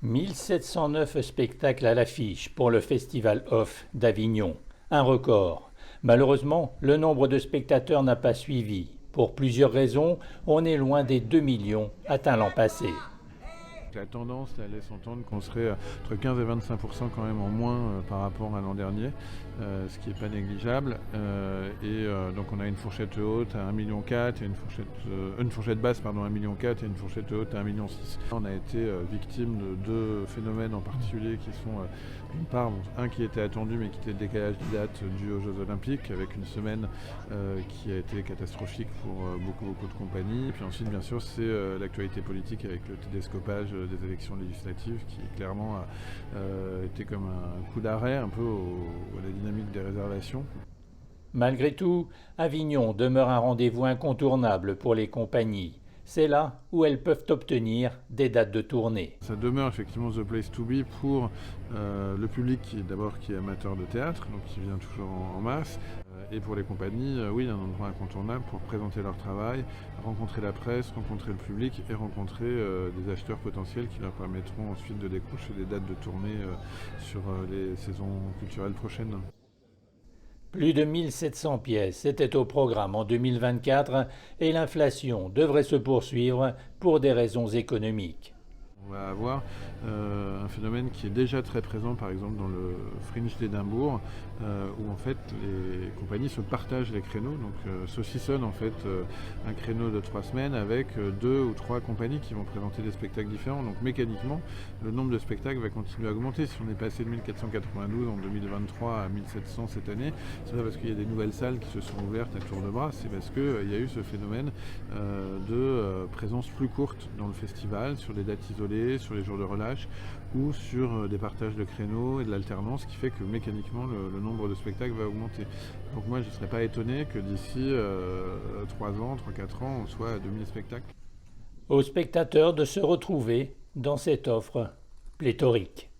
1709 spectacles à l'affiche pour le Festival Off d'Avignon, un record. Malheureusement, le nombre de spectateurs n'a pas suivi. Pour plusieurs raisons, on est loin des 2 millions atteints l'an passé. La tendance laisse entendre qu'on serait entre 15 et 25% quand même en moins par rapport à l'an dernier, ce qui n'est pas négligeable. Donc on a une fourchette haute à 1,4 million et une fourchette basse à 1,4 million et une fourchette haute à 1,6 million. On a été victime de deux phénomènes en particulier qui sont d'une part un qui était attendu mais qui était le décalage de date dû aux Jeux Olympiques avec une semaine qui a été catastrophique pour beaucoup de compagnies. Puis ensuite bien sûr c'est l'actualité politique avec le télescopage des élections législatives qui clairement a été comme un coup d'arrêt un peu à la dynamique des réservations. Malgré tout, Avignon demeure un rendez-vous incontournable pour les compagnies. C'est là où elles peuvent obtenir des dates de tournée. Ça demeure effectivement the place to be pour le public qui est amateur de théâtre, donc qui vient toujours en masse, et pour les compagnies, oui, un endroit incontournable pour présenter leur travail, rencontrer la presse, rencontrer le public et rencontrer des acheteurs potentiels qui leur permettront ensuite de décrocher des dates de tournée sur les saisons culturelles prochaines. Plus de 1700 pièces étaient au programme en 2024 et l'inflation devrait se poursuivre pour des raisons économiques. On va avoir un phénomène qui est déjà très présent par exemple dans le Fringe d'Édimbourg où en fait les compagnies se partagent les créneaux, donc saucissonnent en fait un créneau de 3 semaines avec 2 ou 3 compagnies qui vont présenter des spectacles différents. Donc mécaniquement le nombre de spectacles va continuer à augmenter. Si on est passé de 1492 en 2023 à 1700 cette année, c'est pas parce qu'il y a des nouvelles salles qui se sont ouvertes à tour de bras, c'est parce qu'il y a eu ce phénomène de présence plus courte dans le festival, sur des dates isolées, sur les jours de relâche ou sur des partages de créneaux et de l'alternance qui fait que mécaniquement le nombre de spectacles va augmenter. Donc moi je ne serais pas étonné que d'ici 3 ans, 3-4 ans, on soit à 2000 spectacles. Aux spectateurs de se retrouver dans cette offre pléthorique.